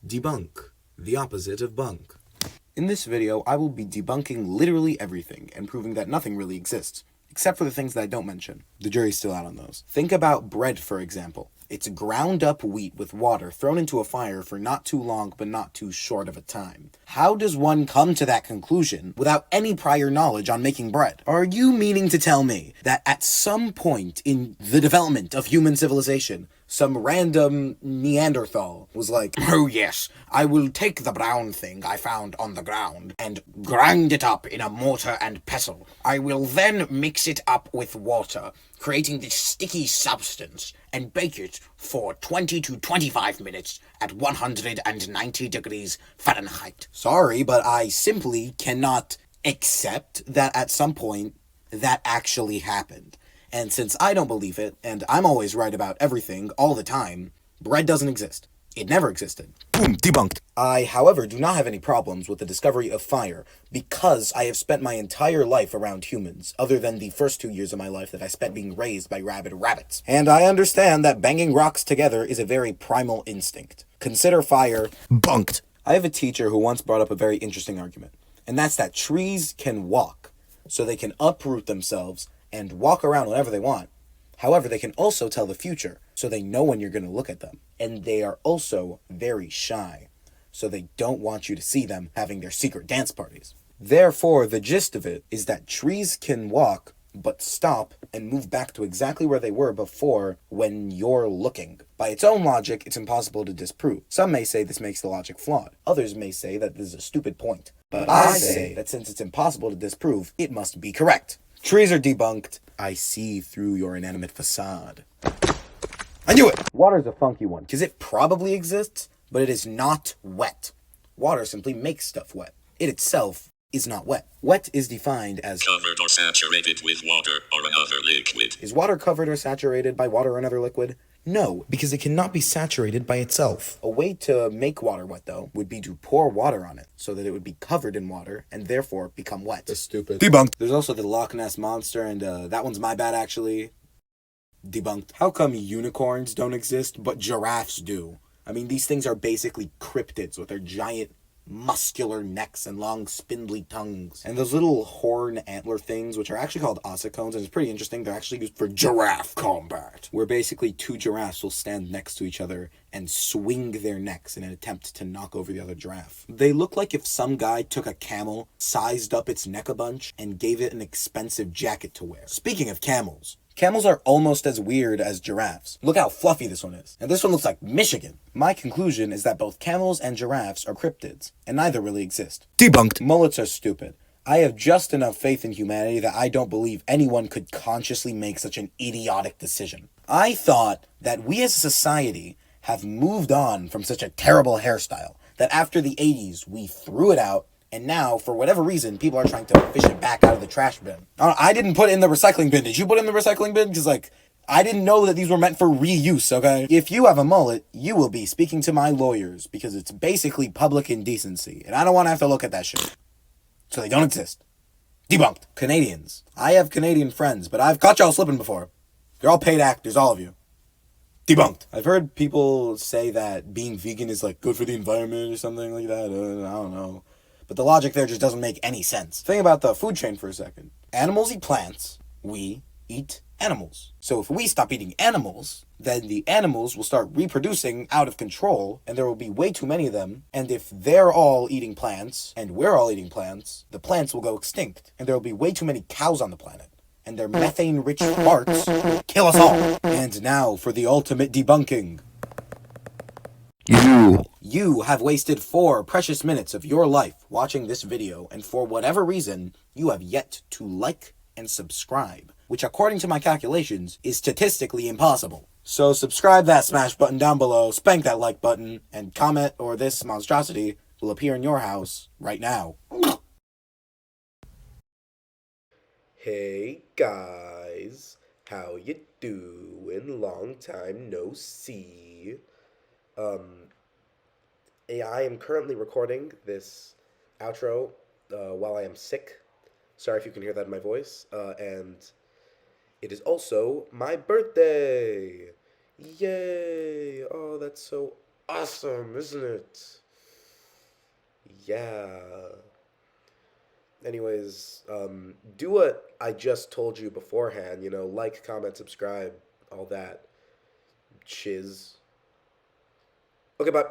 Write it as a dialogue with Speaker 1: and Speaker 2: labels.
Speaker 1: Debunk, the opposite of bunk. In this video, I will be debunking literally everything and proving that nothing really exists, except for the things that I don't mention. The jury's still out on those. Think about bread, for example. It's ground up wheat with water thrown into a fire for not too long but not too short of a time. How does one come to that conclusion without any prior knowledge on making bread? Are you meaning to tell me that at some point in the development of human civilization, some random Neanderthal was like, "Oh yes, I will take the brown thing I found on the ground and grind it up in a mortar and pestle. I will then mix it up with water, creating this sticky substance, and bake it for 20 to 25 minutes at 190 degrees Fahrenheit." Sorry, but I simply cannot accept that at some point that actually happened. And since I don't believe it, and I'm always right about everything all the time, bread doesn't exist. It never existed. Boom, debunked. I, however, do not have any problems with the discovery of fire because I have spent my entire life around humans, other than the first 2 years of my life that I spent being raised by rabid rabbits. And I understand that banging rocks together is a very primal instinct. Consider fire bunked. I have a teacher who once brought up a very interesting argument, and that's that trees can walk, so they can uproot themselves and walk around whenever they want. However, they can also tell the future, so they know when you're going to look at them. And they are also very shy, so they don't want you to see them having their secret dance parties. Therefore, the gist of it is that trees can walk, but stop and move back to exactly where they were before when you're looking. By its own logic, it's impossible to disprove. Some may say this makes the logic flawed. Others may say that this is a stupid point. But I say that since it's impossible to disprove, it must be correct. Trees are debunked. I see through your inanimate facade. I knew it! Water's a funky one, because it probably exists, but it is not wet. Water simply makes stuff wet. It itself is not wet. Wet is defined as
Speaker 2: covered or saturated with water or another liquid.
Speaker 1: Is water covered or saturated by water or another liquid? No, because it cannot be saturated by itself. A way to make water wet, though, would be to pour water on it, so that it would be covered in water, and therefore become wet.
Speaker 3: That's stupid.
Speaker 1: Debunked. There's also the Loch Ness Monster, and that one's my bad, actually. Debunked. How come unicorns don't exist, but giraffes do? I mean, these things are basically cryptids with their giant muscular necks and long spindly tongues. And those little horn antler things, which are actually called ossicones, and it's pretty interesting, they're actually used for giraffe combat, where basically two giraffes will stand next to each other and swing their necks in an attempt to knock over the other giraffe. They look like if some guy took a camel, sized up its neck a bunch, and gave it an expensive jacket to wear. Speaking of camels, camels are almost as weird as giraffes. Look how fluffy this one is. And this one looks like Michigan. My conclusion is that both camels and giraffes are cryptids, and neither really exist. Debunked. Mullets are stupid. I have just enough faith in humanity that I don't believe anyone could consciously make such an idiotic decision. I thought that we as a society have moved on from such a terrible hairstyle, that after the 80s, we threw it out, and now, for whatever reason, people are trying to fish it back out of the trash bin. I didn't put it in the recycling bin. Did you put it in the recycling bin? Because, I didn't know that these were meant for reuse, okay? If you have a mullet, you will be speaking to my lawyers, because it's basically public indecency, and I don't want to have to look at that shit. So they don't exist. Debunked. Canadians. I have Canadian friends, but I've caught y'all slipping before. You're all paid actors, all of you. Debunked. I've heard people say that being vegan is, good for the environment or something like that. I don't know. But the logic there just doesn't make any sense. Think about the food chain for a second. Animals eat plants. We eat animals. So if we stop eating animals, then the animals will start reproducing out of control, and there will be way too many of them. And if they're all eating plants, and we're all eating plants, the plants will go extinct, and there will be way too many cows on the planet. And their methane-rich farts will kill us all. And now for the ultimate debunking. You have wasted 4 precious minutes of your life watching this video, and for whatever reason, you have yet to like and subscribe, which according to my calculations is statistically impossible. So subscribe that smash button down below, spank that like button, and comment or this monstrosity will appear in your house right now.
Speaker 3: Hey guys, how you doing? Long time no see. I am currently recording this outro while I am sick. Sorry if you can hear that in my voice. And it is also my birthday. Yay! Oh, that's so awesome, isn't it? Yeah. Anyways, do what I just told you beforehand. Like, comment, subscribe, all that shiz. Okay, bye.